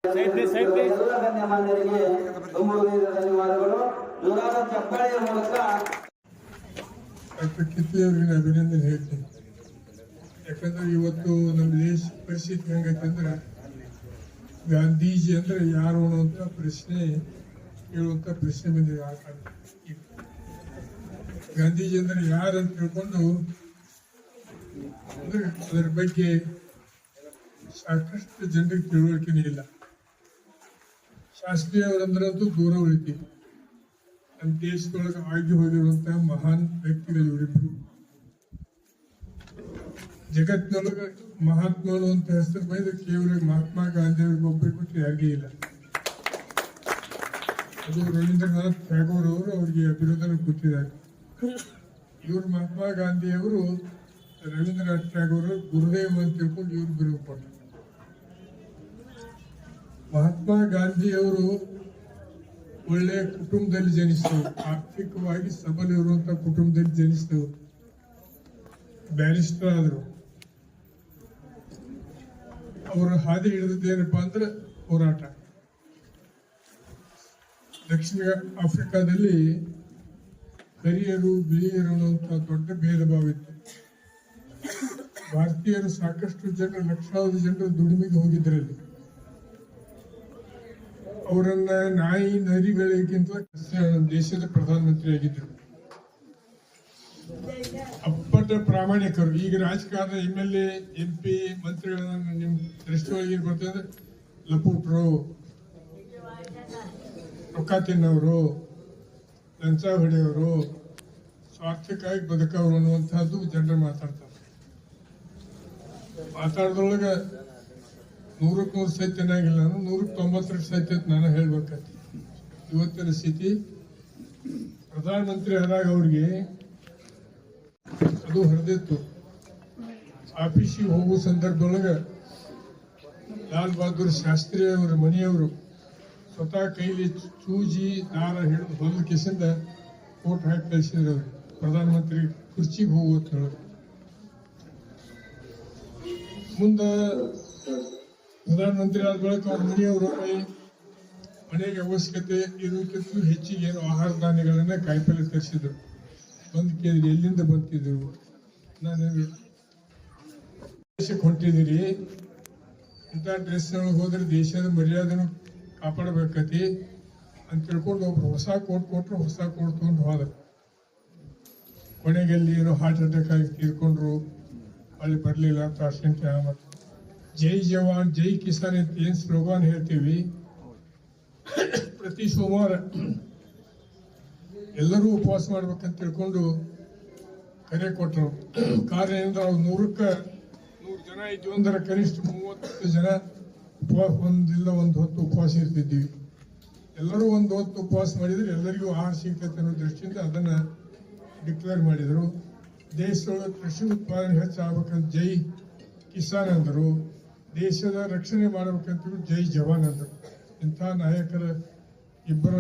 ಎಲ್ಲ ಗಣ್ಯಮಾನ್ಯರಿಗೆ ಧನ್ಯವಾದಗಳು. ಜೋರಾದ ಚಪ್ಪಾಳೆಯ ಮೂಲಕ ಡಾಕ್ಟರ್ ಕಿತ್ಲಿಯವರಿಗೆ ಅಭಿನಂದನೆ ಹೇಳ್ತೀನಿ. ಯಾಕಂದ್ರೆ ಇವತ್ತು ನಮ್ಮ ದೇಶ ಪರಿಸ್ಥಿತಿ ಹೆಂಗೈತೆ ಅಂದ್ರೆ ಗಾಂಧೀಜಿ ಅಂದ್ರೆ ಯಾರು ಅನ್ನುವಂಥ ಪ್ರಶ್ನೆ ಕೇಳುವಂಥ ಪ್ರಶ್ನೆ ಬಂದಿದೆ. ಆ ಕಾಲ ಗಾಂಧೀಜಿ ಅಂದ್ರೆ ಯಾರು ಅಂತ ತಿಳ್ಕೊಂಡು ಅಂದ್ರೆ ಅದರ ಬಗ್ಗೆ ಸಾಕಷ್ಟು ಜನರಿಗೆ ತಿಳುವಳಿಕೆನೇ ಇಲ್ಲ. ಶಾಸ್ತ್ರಿ ಅವರಂದ್ರಂತೂ ದೂರ ಉಳಿತೀವಿ. ನಮ್ಮ ದೇಶದೊಳಗೆ ಆಗಿ ಹೋಗಿರುವಂತಹ ಮಹಾನ್ ವ್ಯಕ್ತಿಗಳು ಇವರಿಬ್ಬರು. ಜಗತ್ತಿನೊಳಗೆ ಮಹಾತ್ಮಗಳು ಅಂತ ಹೆಸರು ಬಂದ ಕೇವಲ ಮಹಾತ್ಮ ಗಾಂಧಿ ಅವ್ರಿಗೆ ಒಬ್ಬರಿಗೆ ಬಿಟ್ಟು ಯಾರಿಗೇ ಇಲ್ಲ. ಅದು ರವೀಂದ್ರನಾಥ್ ಟ್ಯಾಗೋರ್ ಅವರು ಅವರಿಗೆ ಅಭಿನಂದನೆ ಕೊಟ್ಟಿದ್ದಾರೆ. ಇವರು ಮಹಾತ್ಮ ಗಾಂಧಿ ಅವರು ರವೀಂದ್ರನಾಥ್ ಟ್ಯಾಗೋರ್ ಗುರುದೇವ್ ಅಂತ ತಿಳ್ಕೊಂಡು ಇವ್ರು ಬಿರುದು ಕೊಟ್ಟರು. ಮಹಾತ್ಮ ಗಾಂಧಿ ಅವರು ಒಳ್ಳೆಯ ಕುಟುಂಬದಲ್ಲಿ ಜನಿಸಿದವರು, ಆರ್ಥಿಕವಾಗಿ ಸಬಲ ಇರುವಂತಹ ಕುಟುಂಬದಲ್ಲಿ ಜನಿಸಿದವರು, ಬ್ಯಾರಿಸ್ಟರ್ ಆದರು. ಅವರ ಹಾದಿ ಹಿಡಿದದ್ದೇನಪ್ಪಾ ಅಂದ್ರೆ ಹೋರಾಟ. ದಕ್ಷಿಣ ಆಫ್ರಿಕಾದಲ್ಲಿ ಕರಿಯರು ಬಿಳಿಯರು ಅನ್ನುವಂತಹ ದೊಡ್ಡ ಭೇದ ಭಾವ ಇತ್ತು. ಭಾರತೀಯರು ಸಾಕಷ್ಟು ಜನರು, ಲಕ್ಷಾವಧಿ ಜನರು ದುಡಿಮೆಗೆ ಹೋಗಿದ್ರಲ್ಲಿ. ಅವರನ್ನ ನಾಯಿ ನರಿಗಳಿಗಿಂತ ದೇಶದ ಪ್ರಧಾನಮಂತ್ರಿ ಆಗಿದ್ದರು. ಅಪ್ಪಟ ಪ್ರಾಮಾಣಿಕರು. ಈಗ ರಾಜಕಾರಣ MLA MP ಮಂತ್ರಿಗಳನ್ನ ನಿಮ್ ದೃಷ್ಟಿಯೊಳಗೆ ಬರ್ತದೆ, ಲಪುಟ್ರು, ರೊಕ್ಕ ತಿನ್ನೋರು, ಲಂಚ ಹೊಡೆಯವರು, ಸ್ವಾರ್ಥಕ್ಕಾಗಿ ಬದುಕವರು ಅನ್ನುವಂತಹದ್ದು ಜನರು ಮಾತಾಡ್ತಾರೆ. ಮಾತಾಡ್ದೊಳಗ 100ಕ್ಕೆ 100 ಸತ್ಯನಾಗಿಲ್ಲ, 100ಕ್ಕೆ 92 ಸತ್ಯ ನಾನು ಹೇಳ್ಬೇಕಾಗ್ತದೆ. ಇವತ್ತಿನ ಸ್ಥಿತಿ ಪ್ರಧಾನಮಂತ್ರಿ ಆದಾಗ ಅವ್ರಿಗೆ ಅದು ಹರಿದಿತ್ತು. ಆಫೀಸಿಗೆ ಹೋಗುವ ಸಂದರ್ಭದೊಳಗೆ ಲಾಲ್ ಬಹದ್ದೂರ್ ಶಾಸ್ತ್ರಿ ಅವರ ಮನೆಯವರು ಸ್ವತಃ ಕೈಲಿ ಚೂಜಿ ದಾರ ಹಿಡಿದು ಹೊಲ ಕಿಸಿಂದ ಕೋಟ್ ಹಾಕಿ ಕಳಿಸಿದ್ರು. ಅವ್ರಿಗೆ ಪ್ರಧಾನಮಂತ್ರಿ ಕುರ್ಚಿಗೆ ಹೋಗುವಂತ ಹೇಳಿ. ಮುಂದ ಪ್ರಧಾನಮಂತ್ರಿ ಆದ ಬಳಿಕ ಅವ್ರ ಮನೆಯವರು ಮನೆಗೆ ಅವಶ್ಯಕತೆ ಇರೋಕ್ಕಿಂತ ಹೆಚ್ಚಿಗೆ ಏನು ಆಹಾರ ಧಾನ್ಯಗಳನ್ನ ಕಾಯಿಪಲ್ಲೆ ತರಿಸಿದ್ರು. ಬಂದು ಕೇಳಿದ್ರಿ ಎಲ್ಲಿಂದ ಬಂತಿದ್ರು, ನಾನು ದೇಶಕ್ಕೆ ಹೊಂಟಿದ್ದೀರಿ, ಇಂಥ ಡ್ರೆಸ್ ಒಳಗೆ ಹೋದ್ರೆ ದೇಶದ ಮರ್ಯಾದೆನೂ ಕಾಪಾಡಬೇಕತಿ ಅಂತ ತಿಳ್ಕೊಂಡು ಒಬ್ರು ಹೊಸ ಕೋಟ್ ಕೊಟ್ಟರು. ಹೊಸ ಕೋಟ್ ತಗೊಂಡು ಹೋದ್ರು. ಕೊನೆಗೆಲ್ಲಿ ಏನೋ ಹಾರ್ಟ್ ಅಟ್ಯಾಕ್ ಆಗಿ ತೀರ್ಕೊಂಡ್ರು. ಅಲ್ಲಿ ಬರಲಿಲ್ಲ ಅಂತ ಆಶಂಕೆ. ಮತ್ತು ಜೈ ಜವಾನ್ ಜೈ ಕಿಸಾನ್ ಅಂತ ಏನ್ ಸ್ಲೋಗಾನ್ ಹೇಳ್ತೀವಿ, ಪ್ರತಿ ಸೋಮವಾರ ಎಲ್ಲರೂ ಉಪವಾಸ ಮಾಡ್ಬೇಕಂತ ತಿಳ್ಕೊಂಡು ಕರೆ ಕೊಟ್ಟರು. ಕಾರಣ ಏನಂದ್ರೆ ಅವ್ರು 100 ಜನ ಇದ್ವಿ ಅಂದ್ರೆ ಕನಿಷ್ಠ 30 ಜನ ಒಂದಿಲ್ಲ ಒಂದು ಹೊತ್ತು ಉಪವಾಸ ಇರ್ತಿದ್ದೀವಿ. ಎಲ್ಲರೂ ಒಂದು ಹೊತ್ತು ಉಪವಾಸ ಮಾಡಿದ್ರೆ ಎಲ್ಲರಿಗೂ ಆಹಾರ ಸಿಗ್ತೈತೆ ಅನ್ನೋ ದೃಷ್ಟಿಯಿಂದ ಅದನ್ನ ಡಿಕ್ಲೇರ್ ಮಾಡಿದರು. ದೇಶದೊಳಗೆ ಕೃಷಿ ಉತ್ಪಾದನೆ ಹೆಚ್ಚಾಗಬೇಕಂತ ಜೈ ಕಿಸಾನ್ ಅಂದರು. ದೇಶದ ರಕ್ಷಣೆ ಮಾಡಬೇಕಂತ ಜೈ ಜವಾನ್ ಅಂದರು. ಇಂಥ ನಾಯಕರ ಇಬ್ಬರ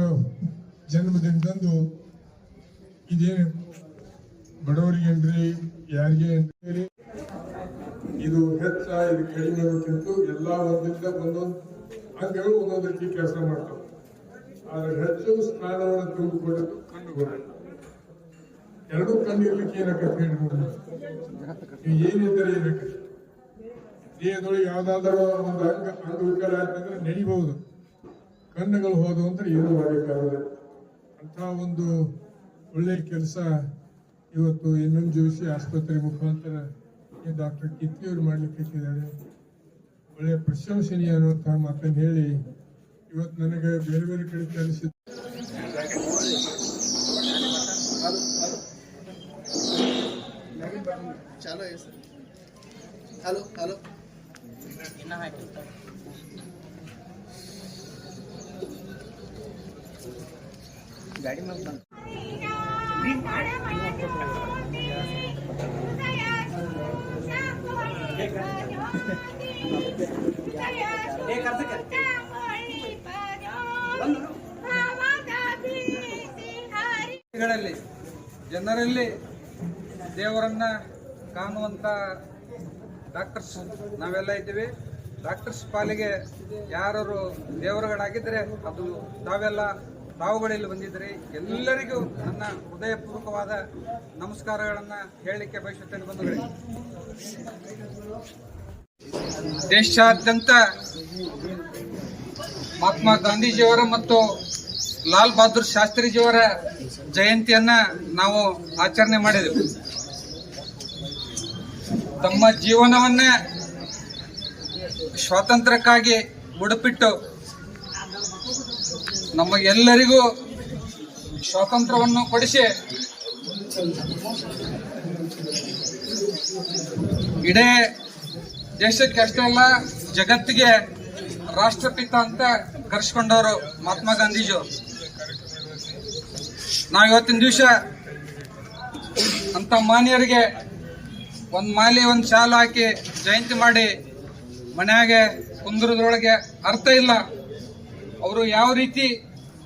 ಜನ್ಮದಿನದಂದು ಇದೇನು ಬಡವರಿಗೆ ಅಂದ್ರೆ ಯಾರಿಗೆ ಅಂದ್ರೆ ಇದು ಹೆಚ್ಚ ಇದು ಕಡಿಮೆ ಅನ್ನೋಕ್ಕಿಂತ ಎಲ್ಲ ಒಂದಿಂದ ಒಂದೊಂದು ಅಂಗಗಳು ಒಂದೊಂದು ರೀತಿ ಕೆಲಸ ಮಾಡ್ತಾವೆ. ಆದ್ರೆ ಹೆಚ್ಚು ಸ್ಥಾನವನ್ನು ತುಂಬಿಕೊಂಡಿದ್ದು ಕಣ್ಣುಗಳು. ಎರಡೂ ಕಣ್ಣು ಇರ್ಲಿಕ್ಕೆ ಏನಾಗತ್ತೆ ಹೇಳ್ಬೋದು, ಏನಿದ್ದರೆ ಏನಾಗತ್ತೆ. ದೇಹದೊಳಗೆ ಯಾವ್ದಾದ್ರು ಒಂದು ಅಂಗವಿಕಲ ಆಯ್ತಂದ್ರೆ ನಡಿಬಹುದು, ಕಣ್ಣುಗಳು ಹೋದವು ಅಂದ್ರೆ ಏನು ಮಾಡಬೇಕಾಗುತ್ತೆ. ಅಂತ ಒಂದು ಒಳ್ಳೆಯ ಕೆಲಸ ಇವತ್ತು MM ಜೋಶಿ ಆಸ್ಪತ್ರೆ ಮುಖಾಂತರ ಡಾಕ್ಟರ್ ಕಿತ್ಲಿ ಅವರು ಮಾಡ್ಲಿಕ್ಕೆ ಇಟ್ಟಿದ್ದಾರೆ. ಒಳ್ಳೆಯ ಪ್ರಶಂಸನೀಯ ಅನ್ನುವಂತಹ ಮಾತನ್ನು ಹೇಳಿ ಇವತ್ತು ನನಗೆ ಬೇರೆ ಬೇರೆ ಕಡೆ ಕಲಿಸಿದ गाड़ी में बंद ಜನರಲ್ಲಿ ದೇವರನ್ನ ಕಾಣುವಂತ ಡಾಕ್ಟರ್ಸ್ ನಾವೆಲ್ಲ ಇದ್ದೀವಿ. ಡಾಕ್ಟರ್ಸ್ ಪಾಲಿಗೆ ಯಾರು ದೇವರುಗಳಾಗಿದ್ದರೆ ಅದು ತಾವುಗಳಲ್ಲಿ ಬಂದಿದ್ದರೆ ಎಲ್ಲರಿಗೂ ನನ್ನ ಹೃದಯಪೂರ್ವಕವಾದ ನಮಸ್ಕಾರಗಳನ್ನು ಹೇಳಲಿಕ್ಕೆ ಬಯಸುತ್ತೇನೆ ಬಂಧುಗಳೇ. ದೇಶಾದ್ಯಂತ ಮಹಾತ್ಮ ಗಾಂಧೀಜಿಯವರ ಮತ್ತು ಲಾಲ್ ಬಹದ್ದೂರ್ ಶಾಸ್ತ್ರಿಜಿಯವರ ಜಯಂತಿಯನ್ನ ನಾವು ಆಚರಣೆ ಮಾಡಿದೆವು. ತಮ್ಮ ಜೀವನವನ್ನ ಸ್ವಾತಂತ್ರ್ಯಕ್ಕಾಗಿ ಮುಡುಪಿಟ್ಟು ನಮಗೆಲ್ಲರಿಗೂ ಸ್ವಾತಂತ್ರ್ಯವನ್ನು ಕೊಡಿಸಿ ಇಡೀ ದೇಶಕ್ಕೆ ಅಷ್ಟೇ ಅಲ್ಲ ಜಗತ್ತಿಗೆ ರಾಷ್ಟ್ರಪಿತ ಅಂತ ಕರೆಸ್ಕೊಂಡವರು ಮಹಾತ್ಮ ಗಾಂಧೀಜಿ. ನಾವು ಇವತ್ತಿನ ದಿವಸ ಅಂತ ಮಾನ್ಯರಿಗೆ ಒಂದ್ ಮಾಲಿ ಒಂದ್ ಶಾಲು ಹಾಕಿ ಜಯಂತಿ ಮಾಡಿ ಮನೆಯಾಗೆ ಕುಂದ್ರದ್ರೊಳಗೆ ಅರ್ಥ ಇಲ್ಲ. ಅವರು ಯಾವ ರೀತಿ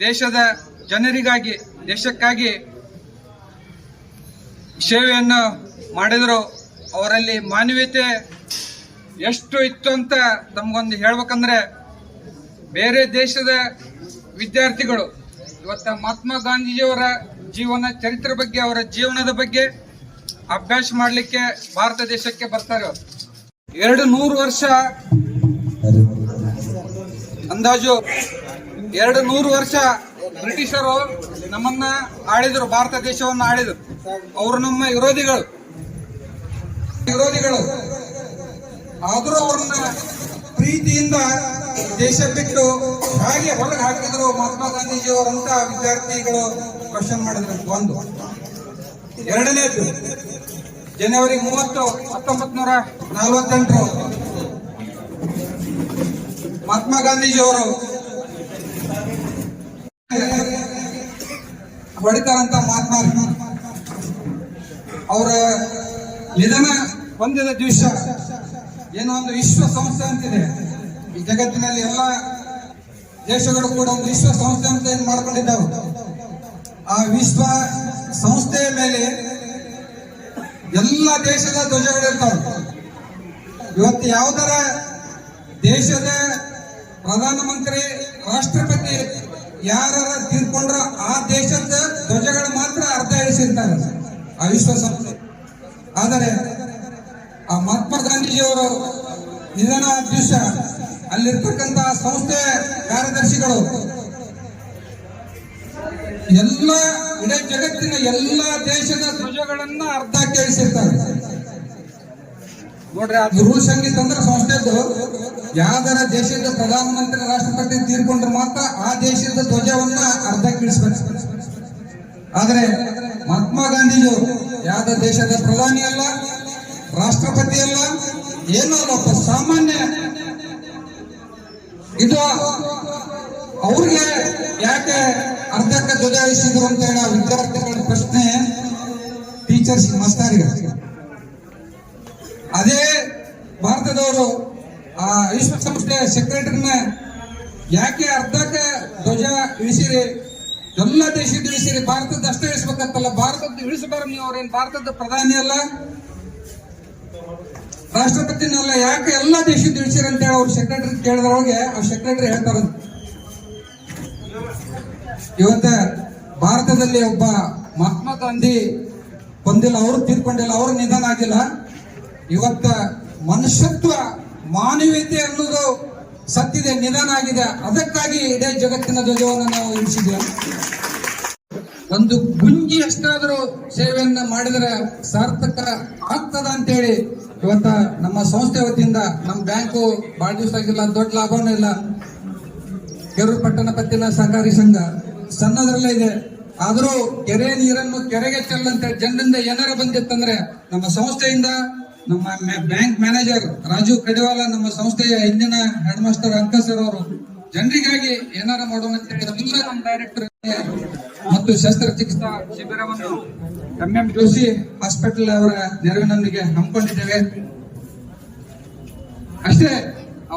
ದೇಶದ ಜನರಿಗಾಗಿ ದೇಶಕ್ಕಾಗಿ ಸೇವೆಯನ್ನು ಮಾಡಿದ್ರು, ಅವರಲ್ಲಿ ಮಾನವೀಯತೆ ಎಷ್ಟು ಇತ್ತು ಅಂತ ತಮಗೊಂದು ಹೇಳ್ಬೇಕಂದ್ರೆ, ಬೇರೆ ದೇಶದ ವಿದ್ಯಾರ್ಥಿಗಳು ಇವತ್ತ ಮಹಾತ್ಮ ಗಾಂಧೀಜಿಯವರ ಜೀವನ ಚರಿತ್ರೆ ಬಗ್ಗೆ, ಅವರ ಜೀವನದ ಬಗ್ಗೆ ಅಭ್ಯಾಸ ಮಾಡಲಿಕ್ಕೆ ಭಾರತ ದೇಶಕ್ಕೆ ಬರ್ತಾರೆ. 200 ವರ್ಷ ಅಂದಾಜು 200 ವರ್ಷ ಬ್ರಿಟಿಷರು ನಮ್ಮನ್ನ ಆಳಿದ್ರು, ಭಾರತ ದೇಶವನ್ನು ಆಳಿದ್ರು. ಅವರು ನಮ್ಮ ವಿರೋಧಿಗಳು. ಆದರೂ ಅವ್ರನ್ನ ಪ್ರೀತಿಯಿಂದ ದೇಶ ಬಿಟ್ಟು ಹಾಗೆ ಹೊರಗೆ ಹಾಕಿದ್ರು ಮಹಾತ್ಮ ಗಾಂಧೀಜಿಯವರಂತ ವಿದ್ಯಾರ್ಥಿಗಳು ಕ್ವಶನ್ ಮಾಡಿದ್ರು. ಒಂದು. ಎರಡನೇದು ಜನವರಿ 30, 1948 ಮಹಾತ್ಮ ಗಾಂಧೀಜಿಯವರು ಹೊಡಿತಾರಂತ ಮಹಾತ್ಮ ಅವರ ನಿಧನ ಹೊಂದಿದ ದಿವಸ ಏನೋ ಒಂದು ವಿಶ್ವಸಂಸ್ಥೆ ಅಂತಿದೆ ಈ ಜಗತ್ತಿನಲ್ಲಿ. ಎಲ್ಲ ದೇಶಗಳು ಕೂಡ ಒಂದು ವಿಶ್ವಸಂಸ್ಥೆ ಅಂತ ಏನ್ ಮಾಡ್ಕೊಂಡಿದ್ದಾವೆ. ಆ ವಿಶ್ವ ಸಂಸ್ಥೆಯ ಮೇಲೆ ಎಲ್ಲ ದೇಶದ ಧ್ವಜಗಳಿರ್ತಾವೆ. ಇವತ್ತು ಯಾವುದರ ದೇಶದ ಪ್ರಧಾನಮಂತ್ರಿ, ರಾಷ್ಟ್ರಪತಿ ಯಾರ ತೀರ್ಕೊಂಡ್ರ ಆ ದೇಶದ ಧ್ವಜಗಳು ಮಾತ್ರ ಅರ್ಧ ಇಳಿಸಿರ್ತಾರೆ ಆ ವಿಶ್ವಸಂಸ್ಥೆ. ಆದರೆ ಆ ಮಹಾತ್ಮ ಗಾಂಧೀಜಿಯವರು ನಿಧನ ದಿವಸ ಅಲ್ಲಿರ್ತಕ್ಕಂತಹ ಸಂಸ್ಥೆ ಕಾರ್ಯದರ್ಶಿಗಳು ಎಲ್ಲ ಇಡೀ ಜಗತ್ತಿನ ಎಲ್ಲ ದೇಶದ ಧ್ವಜಗಳನ್ನ ಅರ್ಧ ಕೇಳಿಸಿರ್ತಾರೆ ನೋಡ್ರಿ. ಅದು ರೂಲ್ಸ್ ಸಂಗೀತ ಅಂದ್ರೆ ಸಂಸ್ಥೆದ್ದು ಯಾವ್ದಾರ ದೇಶದ ಪ್ರಧಾನಮಂತ್ರಿ, ರಾಷ್ಟ್ರಪತಿ ತೀರ್ಕೊಂಡ್ರೆ ಮಾತ್ರ ಆ ದೇಶದ ಧ್ವಜವನ್ನ ಅರ್ಧ ಕೀಳಿಸ್ಬೇಕು. ಆದ್ರೆ ಮಹಾತ್ಮ ಗಾಂಧೀಜಿಯವರು ಯಾವ್ದ ದೇಶದ ಪ್ರಧಾನಿ ಅಲ್ಲ, ರಾಷ್ಟ್ರಪತಿ ಅಲ್ಲ, ಏನೂ ಅಲ್ಲ, ಒಬ್ಬ ಸಾಮಾನ್ಯ. ಇದು ಅವ್ರಿಗೆ ಯಾಕೆ ಅರ್ಧಕ್ಕೆ ಧ್ವಜ ಇಳಿಸಿದ್ರು ಅಂತ ಹೇಳಿ ವಿದ್ಯಾರ್ಥಿಗಳ ಪ್ರಶ್ನೆ ಟೀಚರ್ಸ್ ಮಾಸ್ತರಿಗೆ. ಅದೇ ಭಾರತದವರು ಆ ವಿಶ್ವಸಂಸ್ಥೆಯ ಸೆಕ್ರೆಟರಿನ ಯಾಕೆ ಅರ್ಧಕ್ಕೆ ಧ್ವಜ ಇಳಿಸಿರಿ, ಎಲ್ಲ ದೇಶದ ಇಳಿಸಿರಿ, ಭಾರತದ ಅಷ್ಟೇ ಇಳಿಸ್ಬೇಕಂತಲ್ಲ, ಭಾರತದ ಇಳಿಸಬಾರ ನೀವು, ಅವ್ರೇನು ಭಾರತದ ಪ್ರಧಾನಿ ಅಲ್ಲ, ರಾಷ್ಟ್ರಪತಿನಲ್ಲ, ಯಾಕೆ ಎಲ್ಲ ದೇಶದ ಇಳಿಸಿರಿ ಅಂತ ಹೇಳಿ ಅವ್ರ ಸೆಕ್ರೆಟರಿ ಕೇಳಿದ್ರೊಳಗೆ ಅವ್ರ ಸೆಕ್ರೆಟರಿ ಹೇಳ್ತಾರ, ಇವತ್ತ ಭಾರತದಲ್ಲಿ ಒಬ್ಬ ಮಹಾತ್ಮ ಗಾಂಧಿ ಬಂದಿಲ್ಲ, ಅವರು ತೀರ್ಕೊಂಡಿಲ್ಲ, ಅವ್ರ ನಿಧನ ಆಗಿಲ್ಲ. ಇವತ್ತ ಮನುಷ್ಯತ್ವ, ಮಾನವೀಯತೆ ಅನ್ನೋದು ಸತ್ತಿದೆ, ನಿಧನ ಆಗಿದೆ. ಅದಕ್ಕಾಗಿ ಇಡೀ ಜಗತ್ತಿನ ಧ್ವಜವನ್ನು ನಾವು ಇಳಿಸಿದ್ದೇವೆ. ಒಂದು ಗುಂಜಿ ಎಷ್ಟಾದರೂ ಸೇವೆಯನ್ನ ಮಾಡಿದರೆ ಸಾರ್ಥಕ ಆಗ್ತದ ಅಂತೇಳಿ ಇವತ್ತ ನಮ್ಮ ಸಂಸ್ಥೆ ವತಿಯಿಂದ, ನಮ್ಮ ಬ್ಯಾಂಕು ಬಹಳ ದಿವಸ ಆಗಿಲ್ಲ, ದೊಡ್ಡ ಲಾಭವೂ ಇಲ್ಲ, ಕೆರೂರು ಪಟ್ಟಣ ಪತ್ತಿನ ಸಹಕಾರಿ ಸಂಘ ಸಣ್ಣದ್ರಲ್ಲೇ ಇದೆ. ಆದರೂ ಕೆರೆ ನೀರನ್ನು ಕೆರೆಗೆ ಚೆಲ್ಲಂತ ಜನರಿಂದ ಏನಾರ ಬಂದಿತ್ತಂದ್ರೆ ನಮ್ಮ ಸಂಸ್ಥೆಯಿಂದ, ನಮ್ಮ ಬ್ಯಾಂಕ್ ಮ್ಯಾನೇಜರ್ ರಾಜು ಕಡಿವಾಲ, ನಮ್ಮ ಸಂಸ್ಥೆಯ ಹಿಂದಿನ ಹೆಡ್ ಮಾಸ್ಟರ್ ಅಂಕಸರ್ ಅವರು ಜನರಿಗಾಗಿ ಏನಾರ ಮಾಡೋಣ ಅಂತ ಹೇಳಿ ಎಲ್ಲ ನಮ್ಮ ಡೈರೆಕ್ಟರ್ ಮತ್ತು ಶಸ್ತ್ರಚಿಕಿತ್ಸಾ ಶಿಬಿರವನ್ನು MM ಜೋಶಿ ಹಾಸ್ಪಿಟಲ್ ಅವರ ನೆರವಿನೊಂದಿಗೆ ಹಮ್ಮಿಕೊಂಡಿದ್ದೇವೆ. ಅಷ್ಟೇ,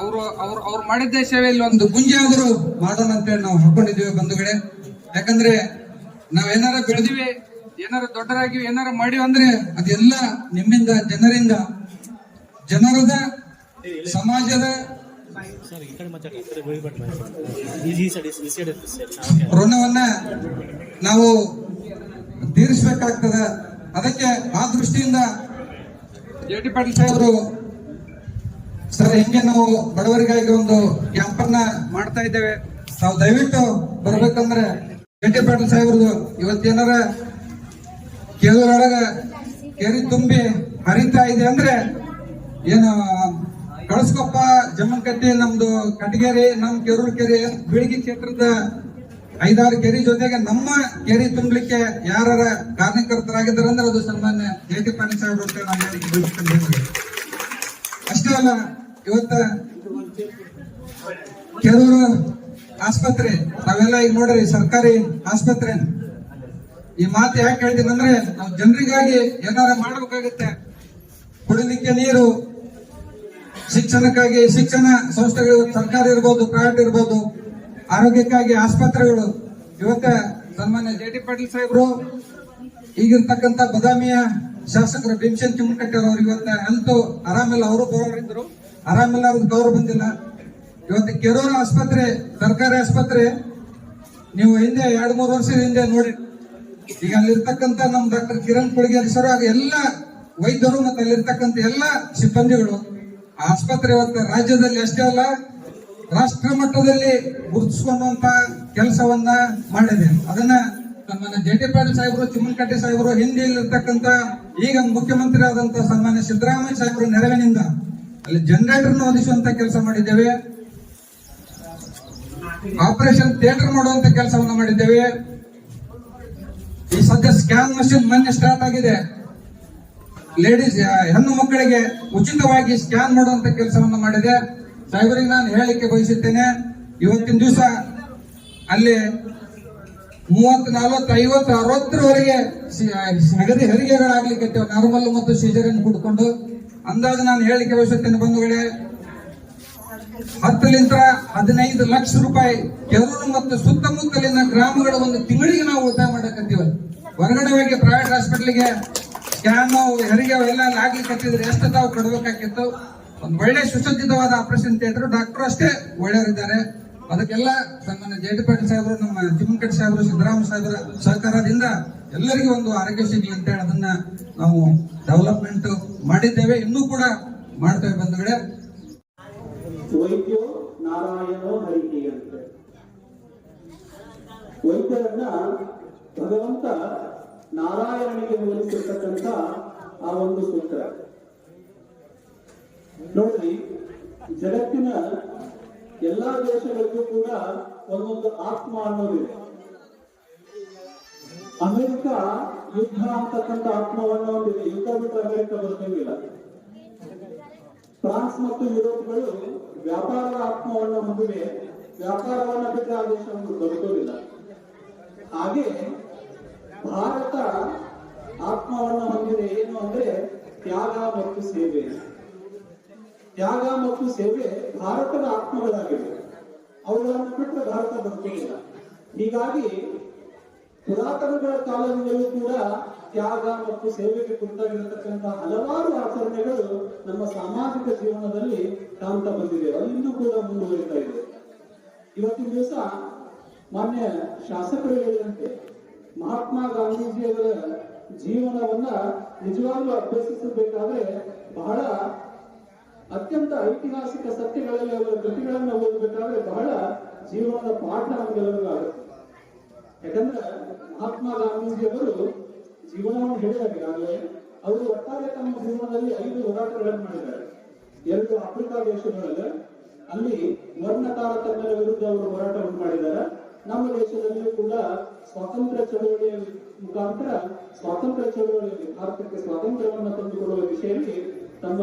ಅವ್ರು ಮಾಡಿದ್ದ ಸೇವೆಯಲ್ಲಿ ಒಂದು ಗುಂಜಿ ಆದರೂ ಮಾಡೋಣ ಅಂತೇಳಿ ನಾವು ಹಾಕೊಂಡಿದ್ದೇವೆ ಬಂಧುಗಳೇ. ಯಾಕಂದ್ರೆ ನಾವೇನಾರ ಬೆಳೆದಿವಿ, ಏನಾರ ದೊಡ್ಡರಾಗಿವಿ, ಏನಾರ ಮಾಡಿವಿ ಅಂದ್ರೆ ಅದೆಲ್ಲ ನಿಮ್ಮಿಂದ, ಜನರದ, ಸಮಾಜದ ಸರ್ ಈ ಕಡೆ ಮಾತಾಡಿ ಆ ಕಡೆ ಬೆಳಿಬಾರ್ದು ಈ ಸೈಡ್ ಇರುತ್ತೆ ಸರ್ ಋಣವನ್ನ ನಾವು ತೀರಿಸಬೇಕಾಗ್ತದೆ. ಅದಕ್ಕೆ ಆ ದೃಷ್ಟಿಯಿಂದ ಜೆ.ಟಿ. ಪಾಟೀಲ್ ಸಾಹೇಬರು ಸರ್ ಹೆಂಗೆ ನಾವು ಬಡವರಿಗಾಗಿ ಒಂದು ಕ್ಯಾಂಪನ್ನ ಮಾಡ್ತಾ ಇದ್ದೇವೆ, ನಾವು ದಯವಿಟ್ಟು ಬರ್ಬೇಕಂದ್ರೆ ಜೆ.ಟಿ. ಪಾಟೀಲ್ ಸಾಹೇಬ್ರದು ಇವತ್ತೇನಾರ ಕೇರಳೊಳಗ ಕೆರೆ ತುಂಬಿ ಹರಿತಾ ಇದೆ ಅಂದ್ರೆ ಏನು ಕಳಸ್ಕೊಪ್ಪ, ಜಮ್ಮನಕಟ್ಟಿ, ನಮ್ದು ಕಟಗೇರಿ, ನಮ್ ಕೆರೂರು ಕೆರೆ, ಬೀಳಗಿ ಕ್ಷೇತ್ರದ 5-6 ಕೆರೆ ಜೊತೆಗೆ ನಮ್ಮ ಕೆರೆ ತುಂಬಲಿಕ್ಕೆ ಯಾರ ಕಾರಣಕರ್ತರಾಗಿದ್ದಾರೆ ಅಂದ್ರೆ ಅದು ಸನ್ಮಾನ್ಯ ಜೆ.ಟಿ. ಪಾಟೀಲ್ ಸಾಹೇಬ್ರು ಅಂತ ನಾನು ಹೇಳಿಕೆ ಬಯಸುತ್ತೇನೆ. ಅಷ್ಟೇ ಅಲ್ಲ, ಇವತ್ತ ಕೆರೂರು ಆಸ್ಪತ್ರೆ ನಾವೆಲ್ಲ ಈಗ ನೋಡ್ರಿ ಸರ್ಕಾರಿ ಆಸ್ಪತ್ರೆ, ಈ ಮಾತು ಯಾಕೆ ಹೇಳ್ತೀನಿ ಅಂದ್ರೆ ನಾವು ಜನರಿಗಾಗಿ ಏನಾರ ಮಾಡ್ಬೇಕಾಗತ್ತೆ. ಕುಡಿಲಿಕ್ಕೆ ನೀರು, ಶಿಕ್ಷಣಕ್ಕಾಗಿ ಶಿಕ್ಷಣ ಸಂಸ್ಥೆಗಳು ಸರ್ಕಾರಿ ಇರ್ಬೋದು, ಪ್ರೈವೇಟ್ ಇರ್ಬೋದು, ಆರೋಗ್ಯಕ್ಕಾಗಿ ಆಸ್ಪತ್ರೆಗಳು. ಇವತ್ತ ಸನ್ಮಾನ್ಯ ಜೆ.ಟಿ. ಪಾಟೀಲ್ ಸಾಹೇಬ್ರು ಈಗಿರ್ತಕ್ಕಂಥ ಬದಾಮಿಯ ಶಾಸಕರು ಭೀಮಸೇನ್ ಚಿಮ್ಮನಕಟ್ಟಿ ಅವರು ಇವತ್ತ ಹೆಲ್ತ್ ಆರಾಮಿಲ್ಲ, ಅವರು ಬರೋರಿದ್ರು, ಆರಾಮಿಲ್ಲ, ಅವ್ರದ್ದು ಗೌರವ ಬಂದಿಲ್ಲ. ಇವತ್ತು ಕೆರೂರು ಆಸ್ಪತ್ರೆ ಸರ್ಕಾರಿ ಆಸ್ಪತ್ರೆ ನೀವು ಹಿಂದೆ 2-3 ವರ್ಷದ ಹಿಂದೆ ನೋಡಿ, ಈಗ ಅಲ್ಲಿರ್ತಕ್ಕಂಥ ನಮ್ ಡಾಕ್ಟರ್ ಕಿರಣ್ ಕೊಳಗೇರಿ ಸರ್ ಆಗ ಎಲ್ಲ ವೈದ್ಯರು ಮತ್ತೆ ಅಲ್ಲಿರ್ತಕ್ಕಂಥ ಎಲ್ಲ ಸಿಬ್ಬಂದಿಗಳು ಆಸ್ಪತ್ರೆ ಇವತ್ತು ರಾಜ್ಯದಲ್ಲಿ ಅಷ್ಟೇ ಅಲ್ಲ ರಾಷ್ಟ್ರ ಮಟ್ಟದಲ್ಲಿ ಗುರುತಿಸಿಕೊಳ್ಳುವಂತ ಕೆಲಸವನ್ನ ಮಾಡಿದೆ. ಅದನ್ನ ಸನ್ಮಾನ್ಯ ಜೆ.ಟಿ. ಪಾಟೀಲ್ ಸಾಹೇಬರು, ಚಿಮ್ಮನಕಟ್ಟಿ ಸಾಹೇಬರು, ಹಿಂದಿಯಲ್ಲಿರ್ತಕ್ಕಂಥ ಈಗ ಮುಖ್ಯಮಂತ್ರಿ ಆದಂತ ಸನ್ಮಾನ್ಯ ಸಿದ್ದರಾಮಯ್ಯ ಸಾಹೇಬರು ನೆರವಿನಿಂದ ಅಲ್ಲಿ ಜನರೇಟರ್ ಒದಗಿಸುವಂತ ಕೆಲಸ ಮಾಡಿದ್ದೇವೆ, ಆಪರೇಷನ್ ಥಿಯೇಟರ್ ಮಾಡುವಂತ ಕೆಲಸವನ್ನ ಮಾಡಿದ್ದೇವೆ. ಈ ಸದ್ಯ ಸ್ಕ್ಯಾನ್ ಮಷಿನ್ ಮೊನ್ನೆ ಸ್ಟಾರ್ಟ್ ಆಗಿದೆ, ಲೇಡೀಸ್ ಹೆಣ್ಣು ಮಕ್ಕಳಿಗೆ ಉಚಿತವಾಗಿ ಸ್ಕ್ಯಾನ್ ಮಾಡುವಂತ ಕೆಲಸವನ್ನ ಮಾಡಿದೆ. ಸಾಹೇಬರಿಗೆ ನಾನು ಹೇಳಿಕೆ ಬಯಸುತ್ತೇನೆ, ಇವತ್ತಿನ ದಿವಸ ಅಲ್ಲಿ 30, 40, 50, 60ರವರೆಗೆ ಅಗದಿ ಹೆರಿಗೆಗಳಾಗ್ಲಿಕ್ಕೆ ನಾರ್ಮಲ್ ಮತ್ತು ಸಿಜರಿನ್ ಕುಡ್ಕೊಂಡು ಅಂದಾಜು ನಾನು ಹೇಳಿಕೆ ಬಯಸುತ್ತೇನೆ ಬಂಧುಗಳೇ, 10-15 ಲಕ್ಷ ರೂಪಾಯಿ ಕೆರೂರು ಮತ್ತು ಸುತ್ತಮುತ್ತಲಿನ ಗ್ರಾಮಗಳ ಒಂದು ತಿಂಗಳಿಗೆ ನಾವು ಉಳಿತಾಯ ಮಾಡಕತ್ತೀವಿ. ಹೊರಗಡೆ ಹೋಗಿ ಪ್ರೈವೇಟ್ ಹಾಸ್ಪಿಟಲ್ಗೆ ಸ್ಕ್ಯಾನ್ ಹೆರಿಗೆ ಎಲ್ಲ ಆಗ್ಲಿಕ್ಕೆ ಎಷ್ಟು ತಾವು ಕೊಡಬೇಕಾಗಿತ್ತು. ಒಂದು ಒಳ್ಳೆ ಸುಸಜ್ಜಿತವಾದ ಆಪರೇಷನ್ ಥಿಯೇಟರ್, ಡಾಕ್ಟರ್ ಅಷ್ಟೇ ಒಳ್ಳೆಯವರಿದ್ದಾರೆ. ಅದಕ್ಕೆಲ್ಲ ಸನ್ಮಾನ್ಯ ಜೆ.ಟಿ. ಪಾಟೀಲ್ ಸಾಹೇಬರು, ನಮ್ಮ ಚಿಮ್ಮನಕಟ್ಟಿ ಸಾಹೇಬರು, ಸಿದ್ದರಾಮಯ್ಯ ಸಾಹೇಬರ ಸಹಕಾರದಿಂದ ಎಲ್ಲರಿಗೂ ಒಂದು ಆರೋಗ್ಯ ಸಿಗಲಿ ಅಂತ ಹೇಳಿ ಅದನ್ನ ನಾವು ಡೆವಲಪ್ಮೆಂಟ್ ಮಾಡಿದ್ದೇವೆ, ಇನ್ನೂ ಕೂಡ ಮಾಡ್ತೇವೆ ಬಂಧುಗಳೇ. ವೈದ್ಯೋ ನಾರಾಯಣೋ ಹರಿಕೆಯಂತೆ ವೈದ್ಯರನ್ನ ಭಗವಂತ ನಾರಾಯಣನಿಗೆ ಹೋಲಿಸಿರ್ತಕ್ಕಂಥ ಆ ಒಂದು ಸೂತ್ರ ನೋಡ್ರಿ. ಜಗತ್ತಿನ ಎಲ್ಲಾ ದೇಶಗಳಿಗೂ ಕೂಡ ಒಂದೊಂದು ಆತ್ಮ ಅನ್ನೋದಿದೆ. ಅಮೆರಿಕ ಯುದ್ಧ ಅಂತಕ್ಕಂಥ ಆತ್ಮವನ್ನು ಹೊಂದಿದೆ, ಯುದ್ಧ ಬಿಟ್ಟು ಅಮೆರಿಕ ಬದುಕಂಗಿಲ್ಲ. ಫ್ರಾನ್ಸ್ ಮತ್ತು ಯುರೋಪ್ಗಳು ವ್ಯಾಪಾರದ ಆತ್ಮವನ್ನು ಹೊಂದಿವೆ, ವ್ಯಾಪಾರವನ್ನ ಬಿಟ್ಟು ಆ ದೇಶವನ್ನು ಬದುಕೋದಿಲ್ಲ. ಹಾಗೆ ಭಾರತ ಆತ್ಮವನ್ನು ಹೊಂದಿದೆ, ಏನು ಅಂದ್ರೆ ತ್ಯಾಗ ಮತ್ತು ಸೇವೆ. ತ್ಯಾಗ ಮತ್ತು ಸೇವೆ ಭಾರತದ ಆತ್ಮಗಳಾಗಿವೆ, ಅವುಗಳನ್ನು ಬಿಟ್ಟರೆ ಭಾರತ ಬದುಕೋದಿಲ್ಲ. ಹೀಗಾಗಿ ಪುರಾತನಗಳ ಕಾಲದಿಂದಲೂ ಕೂಡ ತ್ಯಾಗ ಮತ್ತು ಸೇವೆಗೆ ಕುರಿತಾಗಿರತಕ್ಕಂತಹ ಹಲವಾರು ಆಚರಣೆಗಳು ನಮ್ಮ ಸಾಮಾಜಿಕ ಜೀವನದಲ್ಲಿ ಕಾಣ್ತಾ ಬಂದಿದೆ, ಅದು ಇನ್ನೂ ಕೂಡ ಮುಂದುವರಿತಾ ಇದೆ. ಇವತ್ತಿನ ದಿವಸ ಮಾನ್ಯ ಶಾಸಕರು ಹೇಳಿದಂತೆ ಮಹಾತ್ಮ ಗಾಂಧೀಜಿಯವರ ಜೀವನವನ್ನ ನಿಜವಾಗ್ಲೂ ಅಭ್ಯಸಿಸಬೇಕಾದ್ರೆ ಬಹಳ ಅತ್ಯಂತ ಐತಿಹಾಸಿಕ ಸತ್ಯಗಳಲ್ಲಿ ಅವರ ಕೃತಿಗಳನ್ನು ಓದಬೇಕಾದ್ರೆ ಬಹಳ ಜೀವನದ ಪಾಠ ನಮಗೆಲ್ಲರಿಗೂ ಆಗುತ್ತೆ. ಯಾಕಂದ್ರೆ ಮಹಾತ್ಮ ಗಾಂಧೀಜಿಯವರು ಜೀವನವನ್ನು ಹೇಳಿದಾಗಲೇ ಅವರು ಒಟ್ಟಾರೆ ತಮ್ಮ ಜೀವನದಲ್ಲಿ 5 ಹೋರಾಟಗಳನ್ನು ಮಾಡಿದ್ದಾರೆ. 2 ಆಫ್ರಿಕಾ ದೇಶಗಳಲ್ಲಿ ಅಲ್ಲಿ ವರ್ಣ ತಾರತಮ್ಯದ ವಿರುದ್ಧ ಅವರು ಹೋರಾಟವನ್ನು ಮಾಡಿದ್ದಾರೆ. ನಮ್ಮ ದೇಶದಲ್ಲಿಯೂ ಕೂಡ ಸ್ವಾತಂತ್ರ್ಯ ಚಳವಳಿಯ ಮುಖಾಂತರ ಸ್ವಾತಂತ್ರ್ಯ ಚಳವಳಿಯಲ್ಲಿ ಭಾರತಕ್ಕೆ ಸ್ವಾತಂತ್ರ್ಯವನ್ನು ತಂದುಕೊಡುವ ದಿಶೆಯಲ್ಲಿ ತಮ್ಮ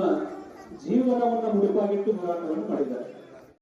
ಜೀವನವನ್ನು ಮುಡಿಪಾಗಿಟ್ಟು ಹೋರಾಟವನ್ನು ಮಾಡಿದ್ದಾರೆ.